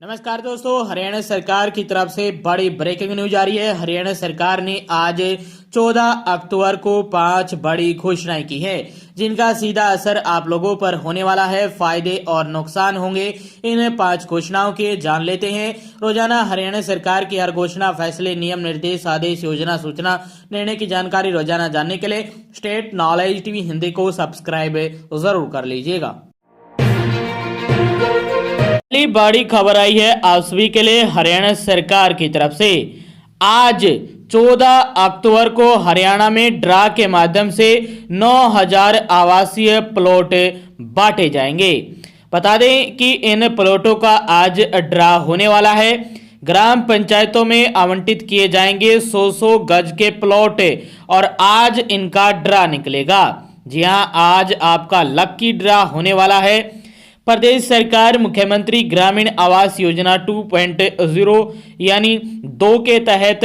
नमस्कार दोस्तों, हरियाणा सरकार की तरफ से बड़ी ब्रेकिंग न्यूज आ रही है। हरियाणा सरकार ने आज 14 अक्टूबर को 5 बड़ी घोषणाएं की है, जिनका सीधा असर आप लोगों पर होने वाला है। फायदे और नुकसान होंगे इन 5 घोषणाओं के, जान लेते हैं। रोजाना हरियाणा सरकार की हर घोषणा, फैसले, नियम, निर्देश, आदेश, योजना, सूचना, निर्णय की जानकारी रोजाना जानने के लिए स्टेट नॉलेज टीवी हिंदी को सब्सक्राइब जरूर कर लीजिएगा। पहली बड़ी खबर आई है आप सभी के लिए हरियाणा सरकार की तरफ से। आज 14 अक्टूबर को हरियाणा में ड्रा के माध्यम से 9000 आवासीय प्लॉट बांटे जाएंगे। बता दें कि इन प्लॉटों का आज ड्रा होने वाला है। ग्राम पंचायतों में आवंटित किए जाएंगे 100 गज के प्लॉट और आज इनका ड्रा निकलेगा। जी हां, आज आपका लकी ड्रा होने वाला है। प्रदेश सरकार मुख्यमंत्री ग्रामीण आवास योजना 2.0 यानी 2 के तहत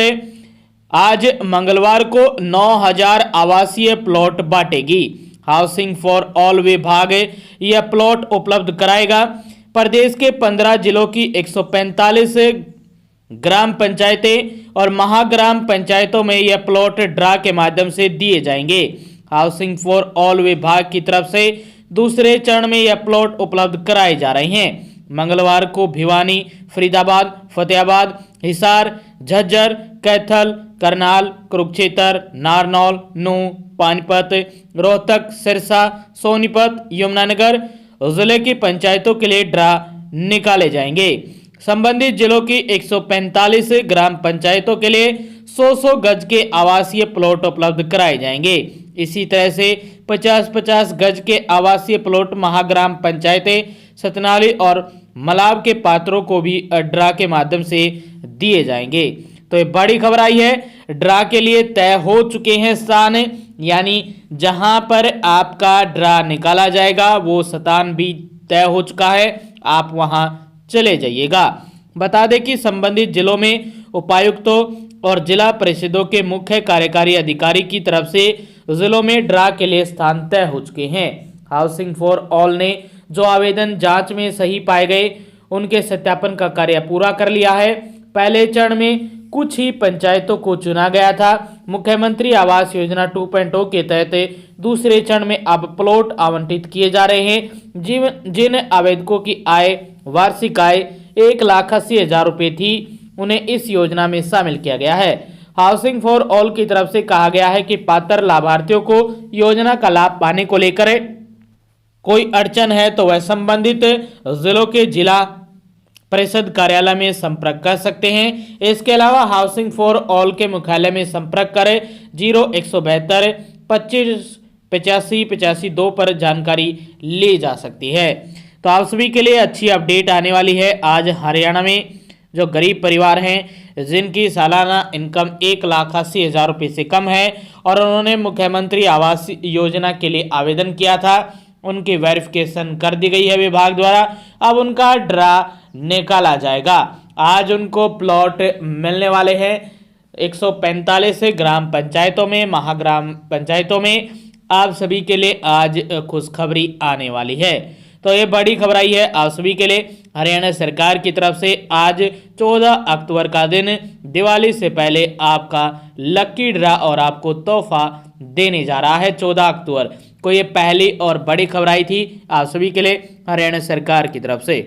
आज मंगलवार को 9000 आवासीय प्लॉट बांटेगी। हाउसिंग फॉर ऑल विभाग यह प्लॉट उपलब्ध कराएगा। प्रदेश के 15 जिलों की 145 ग्राम पंचायतें और महाग्राम पंचायतों में यह प्लॉट ड्रा के माध्यम से दिए जाएंगे। हाउसिंग फॉर ऑल विभाग की तरफ से दूसरे चरण में यह प्लॉट उपलब्ध कराए जा रहे हैं। मंगलवार को भिवानी, फरीदाबाद, फतेहाबाद, हिसार, झज्जर, कैथल, करनाल, कुरुक्षेत्र, नारनौल, नूंह, पानीपत, रोहतक, सिरसा, सोनीपत, यमुनानगर जिले की पंचायतों के लिए ड्रा निकाले जाएंगे। संबंधित जिलों की 145 ग्राम पंचायतों के लिए 100 गज के आवासीय प्लॉट उपलब्ध कराए जाएंगे। इसी तरह से 50-50 गज के आवासीय प्लॉट महाग्राम पंचायतें सतनाली और मलाब के पात्रों को भी ड्रा के माध्यम से दिए जाएंगे। तो ये बड़ी खबर आई है। ड्रा के लिए तय हो चुके हैं स्थान, यानी जहां पर आपका ड्रा निकाला जाएगा वो स्थान भी तय हो चुका है। आप वहां चले जाइएगा। बता दें कि संबंधित जिलों में उपायुक्तों और जिला परिषदों के मुख्य कार्यकारी अधिकारी की तरफ से जिलों में ड्रा के लिए स्थान तय हो चुके हैं। हाउसिंग फॉर ऑल ने जो आवेदन जांच में सही पाए गए उनके सत्यापन का कार्य पूरा कर लिया है। पहले चरण में कुछ ही पंचायतों को चुना गया था। मुख्यमंत्री आवास योजना 2.0 के तहत दूसरे चरण में अब प्लॉट आवंटित किए जा रहे हैं। जिन आवेदकों की वार्षिक आय 1,80,000 रुपये थी, उन्हें इस योजना में शामिल किया गया है। हाउसिंग फॉर ऑल की तरफ से कहा गया है कि पात्र लाभार्थियों को योजना का लाभ पाने को लेकर कोई अड़चन है तो वह संबंधित जिलों के जिला परिषद कार्यालय में संपर्क कर सकते हैं। इसके अलावा हाउसिंग फॉर ऑल के मुख्यालय में संपर्क करें 0172 25 85 85 2 पर जानकारी ली जा सकती है। तो आप सभी के लिए अच्छी अपडेट आने वाली है। आज हरियाणा में जो गरीब परिवार हैं जिनकी सालाना इनकम 1,80,000 रुपये से कम है और उन्होंने मुख्यमंत्री आवास योजना के लिए आवेदन किया था, उनकी वेरिफिकेशन कर दी गई है विभाग द्वारा। अब उनका ड्रा निकाला जाएगा। आज उनको प्लॉट मिलने वाले हैं 145 ग्राम पंचायतों में, महाग्राम पंचायतों में। आप सभी के लिए आज खुशखबरी आने वाली है। तो ये बड़ी खबर आई है आप सभी के लिए हरियाणा सरकार की तरफ से। आज 14 अक्टूबर का दिन, दिवाली से पहले आपका लकी ड्रा और आपको तोहफा देने जा रहा है 14 अक्टूबर को। ये पहली और बड़ी खबर आई थी आप सभी के लिए हरियाणा सरकार की तरफ से।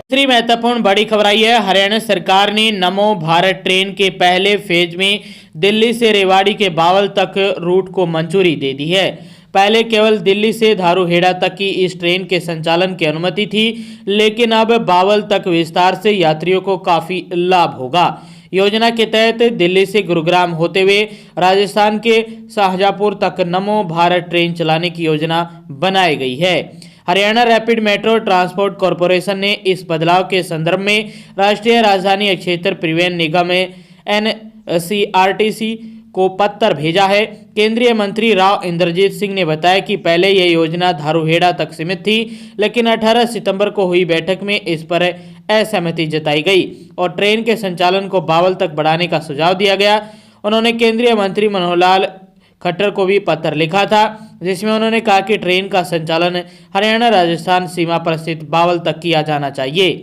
दूसरी महत्वपूर्ण बड़ी खबर आई है। हरियाणा सरकार ने नमो भारत ट्रेन के पहले फेज में दिल्ली से रेवाड़ी के बावल तक रूट को मंजूरी दे दी है। पहले केवल दिल्ली से धारूहेड़ा तक की इस ट्रेन के संचालन की अनुमति थी, लेकिन अब बावल तक विस्तार से यात्रियों को काफी लाभ होगा। योजना के तहत दिल्ली से गुरुग्राम होते हुए राजस्थान के शाहजहांपुर तक नमो भारत ट्रेन चलाने की योजना बनाई गई है। Haryana rapid metro transport corporation ने इस बदलाव के संदर्भ में राष्ट्रीय राजधानी क्षेत्र परिवहन निगम NCRTC को पत्र भेजा है। केंद्रीय मंत्री राव इंद्रजीत सिंह ने बताया कि पहले यह योजना धारूहेड़ा तक सीमित थी, लेकिन 18 सितंबर को हुई बैठक में इस पर असहमति जताई गई और ट्रेन के संचालन को बावल तक बढ़ाने का सुझाव दिया गया। उन्होंने केंद्रीय मंत्री मनोहर लाल खट्टर को भी पत्र लिखा था, जिसमें उन्होंने कहा कि ट्रेन का संचालन हरियाणा राजस्थान सीमा पर स्थित बावल तक किया जाना चाहिए।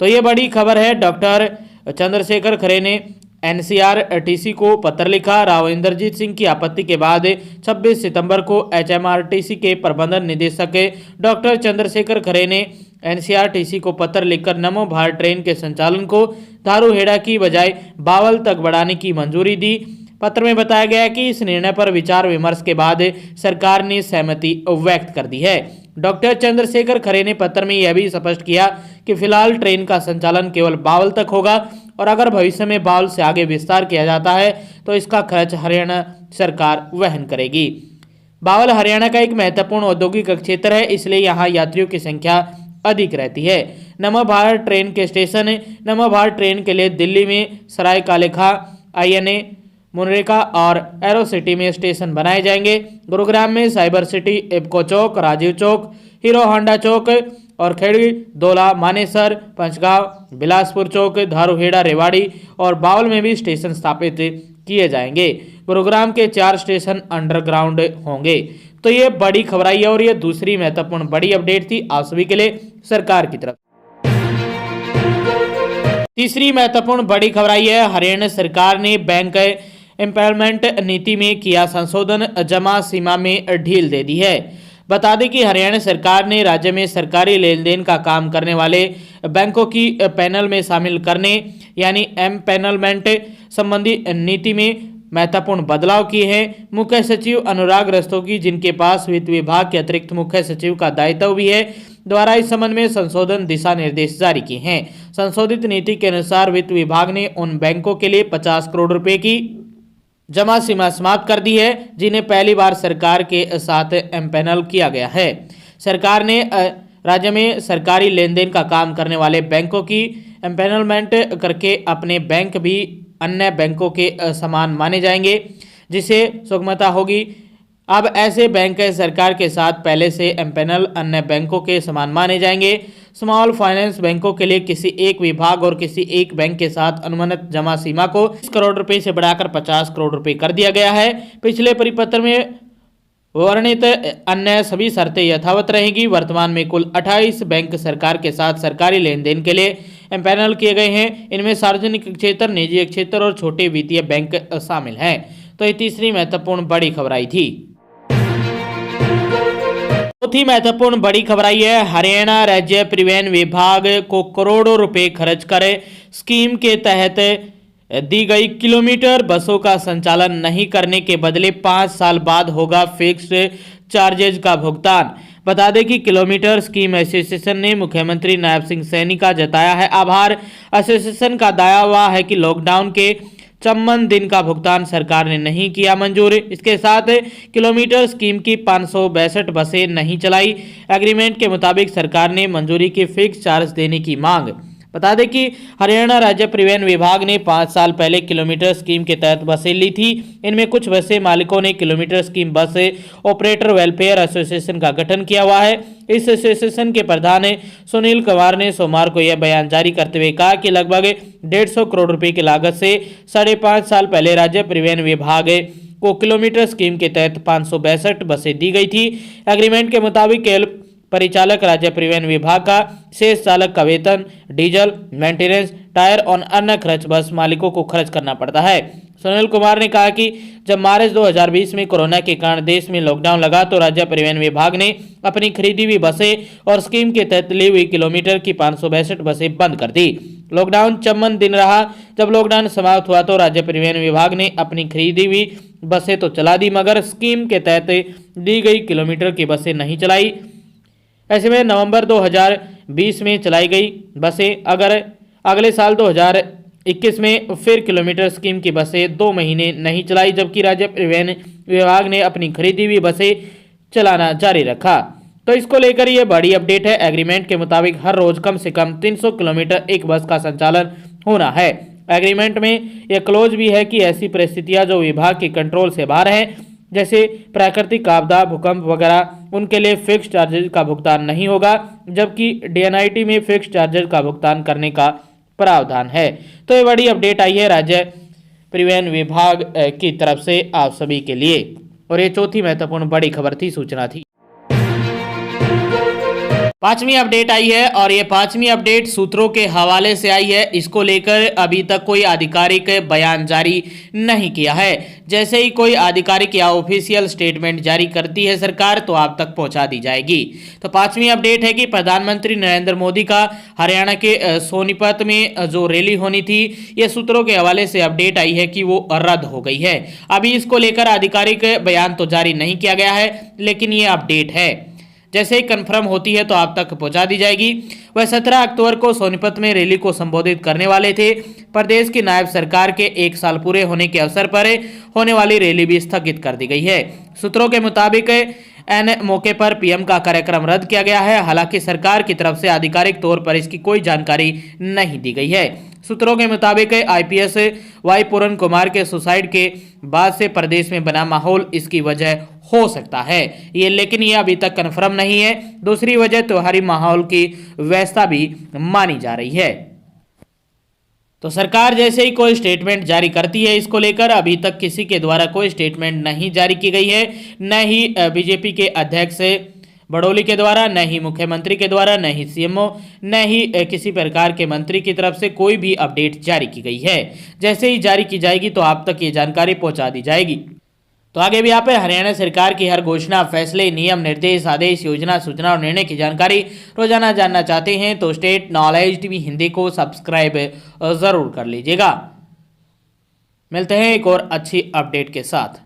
तो ये बड़ी खबर है। डॉक्टर चंद्रशेखर खरे ने एनसीआरटीसी को पत्र लिखा। राव इंद्रजीत सिंह की आपत्ति के बाद 26 सितंबर को एचएमआरटीसी के प्रबंधन निदेशक डॉक्टर चंद्रशेखर खरे ने एनसीआरटीसी को पत्र लिखकर नमो भारत ट्रेन के संचालन को धारूहेड़ा की बजाय बावल तक बढ़ाने की मंजूरी दी। पत्र में बताया गया कि इस निर्णय पर विचार विमर्श के बाद सरकार ने सहमति व्यक्त कर दी है। डॉक्टर चंद्रशेखर खरे ने पत्र में यह भी स्पष्ट किया कि फिलहाल ट्रेन का संचालन केवल बावल तक होगा और अगर भविष्य में बावल से आगे विस्तार किया जाता है तो इसका खर्च हरियाणा सरकार वहन करेगी। बावल हरियाणा का एक महत्वपूर्ण औद्योगिक क्षेत्र है, इसलिए यहाँ यात्रियों की संख्या अधिक रहती है। नमो भारत ट्रेन के स्टेशन नमो भारत ट्रेन के लिए दिल्ली में सराय कालेखा, INA, मुनरेगा और एरो सिटी में स्टेशन बनाए जाएंगे। गुरुग्राम में साइबर सिटी, इब्को चौक, राजीव चौक, हीरो होंडा चौक और खेड़ी, दोला, मानेसर, पंचगांव, बिलासपुर चौक, धारूहेड़ा, रेवाड़ी और बावल में भी स्टेशन स्थापित किए जाएंगे। गुरुग्राम के 4 स्टेशन अंडरग्राउंड होंगे। तो ये बड़ी खबर आई है और ये दूसरी महत्वपूर्ण बड़ी अपडेट थी आप सभी के लिए सरकार की तरफ। तीसरी महत्वपूर्ण बड़ी खबर आई है, हरियाणा सरकार ने बैंक एम्पावरमेंट नीति में किया संशोधन, जमा सीमा में ढील दे दी है। बता दें कि हरियाणा सरकार ने राज्य में सरकारी लेन देन का काम करने वाले बैंकों की पैनल में शामिल करने यानी एम्पैनलमेंट संबंधी नीति में महत्वपूर्ण बदलाव किए हैं। मुख्य सचिव अनुराग रस्तोगी, जिनके पास वित्त विभाग के अतिरिक्त मुख्य सचिव का दायित्व भी है, द्वारा इस संबंध में संशोधन दिशा निर्देश जारी किए हैं। संशोधित नीति के अनुसार वित्त विभाग ने उन बैंकों के लिए 50 करोड़ रुपए की जमा सीमा समाप्त कर दी है जिन्हें पहली बार सरकार के साथ एम्पैनल किया गया है। सरकार ने राज्य में सरकारी लेन देन का काम करने वाले बैंकों की एम्पैनलमेंट करके अपने बैंक भी अन्य बैंकों के समान माने जाएंगे, जिससे सुगमता होगी। अब ऐसे बैंक सरकार के साथ पहले से एम्पैनल अन्य बैंकों के समान माने जाएंगे। स्मॉल फाइनेंस बैंकों के लिए किसी एक विभाग और किसी एक बैंक के साथ अनुमानित जमा सीमा को 30 करोड़ रुपए से बढ़ाकर 50 करोड़ रुपए कर दिया गया है। पिछले परिपत्र में वर्णित अन्य सभी शर्तें यथावत रहेंगी। वर्तमान में कुल 28 बैंक सरकार के साथ सरकारी लेन देन के लिए एम्पैनल किए गए हैं। इनमें सार्वजनिक क्षेत्र, निजी क्षेत्र और छोटे वित्तीय बैंक शामिल हैं। तो ये तीसरी महत्वपूर्ण बड़ी खबर आई थी। चौथी महत्वपूर्ण बड़ी खबर आई है, हरियाणा राज्य परिवहन विभाग को करोड़ों रुपए खर्च कर स्कीम के तहत दी गई किलोमीटर बसों का संचालन नहीं करने के बदले 5 साल बाद होगा फिक्स्ड चार्जेज का भुगतान। बता दें कि किलोमीटर स्कीम एसोसिएशन ने मुख्यमंत्री नायब सिंह सैनी का जताया है आभार। एसोसिएशन का दावा है कि लॉकडाउन के 54 दिन का भुगतान सरकार ने नहीं किया मंजूर। इसके साथ किलोमीटर स्कीम की 562 बसें नहीं चलाई। एग्रीमेंट के मुताबिक सरकार ने मंजूरी की फिक्स चार्ज देने की मांग। बता दें कि हरियाणा राज्य परिवहन विभाग ने 5 साल पहले किलोमीटर स्कीम के तहत बसें ली थी। इनमें कुछ बसें मालिकों ने kilometre scheme bus operator welfare association का गठन किया हुआ है। इस एसोसिएशन के प्रधान सुनील कुमार ने सोमवार को यह बयान जारी करते हुए कहा कि लगभग 150 करोड़ रुपए की लागत से 5.5 साल पहले राज्य परिवहन विभाग को किलोमीटर स्कीम के तहत 562 बसें दी गई थी। एग्रीमेंट के मुताबिक केवल परिचालक राज्य परिवहन विभाग का शेष चालक का वेतन, डीजल, मेंटेनेंस, टायर और अन्य खर्च बस मालिकों को खर्च करना पड़ता है। सुनील कुमार ने कहा कि जब मार्च 2020 में कोरोना के कारण देश में लॉकडाउन लगा तो राज्य परिवहन विभाग ने अपनी खरीदी हुई बसें और स्कीम के तहत ली हुई किलोमीटर की 562 बसें बंद कर दी। लॉकडाउन 54 दिन रहा। जब लॉकडाउन समाप्त हुआ तो राज्य परिवहन विभाग ने अपनी खरीदी हुई बसें तो चला दी, मगर स्कीम के तहत दी गई किलोमीटर की बसें नहीं चलाई। ऐसे में नवंबर 2020 में चलाई गई बसें अगर अगले साल 2021 में फिर किलोमीटर स्कीम की बसें 2 महीने नहीं चलाई, जबकि राज्य परिवहन विभाग ने अपनी खरीदी हुई बसें चलाना जारी रखा। तो इसको लेकर ये बड़ी अपडेट है। एग्रीमेंट के मुताबिक हर रोज कम से कम 300 किलोमीटर एक बस का संचालन होना है। एग्रीमेंट में यह क्लोज भी है कि ऐसी परिस्थितियां जो विभाग के कंट्रोल से बाहर हैं, जैसे प्राकृतिक आपदा, भूकंप वगैरह, उनके लिए फिक्स चार्जेज का भुगतान नहीं होगा, जबकि डीएनआईटी में फिक्स चार्जेज का भुगतान करने का प्रावधान है। तो ये बड़ी अपडेट आई है राज्य परिवहन विभाग की तरफ से आप सभी के लिए। और ये चौथी महत्वपूर्ण बड़ी खबर थी, सूचना थी। पांचवी अपडेट आई है और ये पांचवी अपडेट सूत्रों के हवाले से आई है। इसको लेकर अभी तक कोई आधिकारिक बयान जारी नहीं किया है। जैसे ही कोई आधिकारिक या ऑफिशियल स्टेटमेंट जारी करती है सरकार तो आप तक पहुंचा दी जाएगी। तो पांचवी अपडेट है कि प्रधानमंत्री नरेंद्र मोदी का हरियाणा के सोनीपत में जो रैली होनी थी, ये सूत्रों के हवाले से अपडेट आई है कि वो रद्द हो गई है। अभी इसको लेकर आधिकारिक बयान तो जारी नहीं किया गया है, लेकिन ये अपडेट है। जैसे ही कंफर्म होती है तो आप तक पहुंचा दी जाएगी। वह 17 अक्टूबर को सोनीपत में रैली को संबोधित करने वाले थे। प्रदेश की नायब सरकार के 1 साल पूरे होने के अवसर पर होने वाली रैली भी स्थगित कर दी गई है। सूत्रों के मुताबिक एन मौके पर पीएम का कार्यक्रम रद्द किया गया है। हालांकि सरकार की तरफ से आधिकारिक तौर पर इसकी कोई जानकारी नहीं दी गई है। सूत्रों के मुताबिक आईपीएस वाई पूरन कुमार के सुसाइड के बाद से प्रदेश में बना माहौल इसकी वजह हो सकता है, लेकिन ये अभी तक कन्फर्म नहीं है। दूसरी वजह त्योहारी माहौल की व्यवस्था भी मानी जा रही है। तो सरकार जैसे ही कोई स्टेटमेंट जारी करती है, इसको लेकर अभी तक किसी के द्वारा कोई स्टेटमेंट नहीं जारी की गई है, न ही बीजेपी के अध्यक्ष बड़ोली के द्वारा, न ही मुख्यमंत्री के द्वारा, न ही सीएमओ, न ही किसी प्रकार के मंत्री की तरफ से कोई भी अपडेट जारी की गई है। जैसे ही जारी की जाएगी तो आप तक ये जानकारी पहुंचा दी जाएगी। तो आगे भी आप हरियाणा सरकार की हर घोषणा, फैसले, नियम, निर्देश, आदेश, योजना, सूचना और निर्णय की जानकारी रोजाना जानना चाहते हैं तो स्टेट नॉलेज टीवी हिंदी को सब्सक्राइब जरूर कर लीजिएगा। मिलते हैं एक और अच्छी अपडेट के साथ।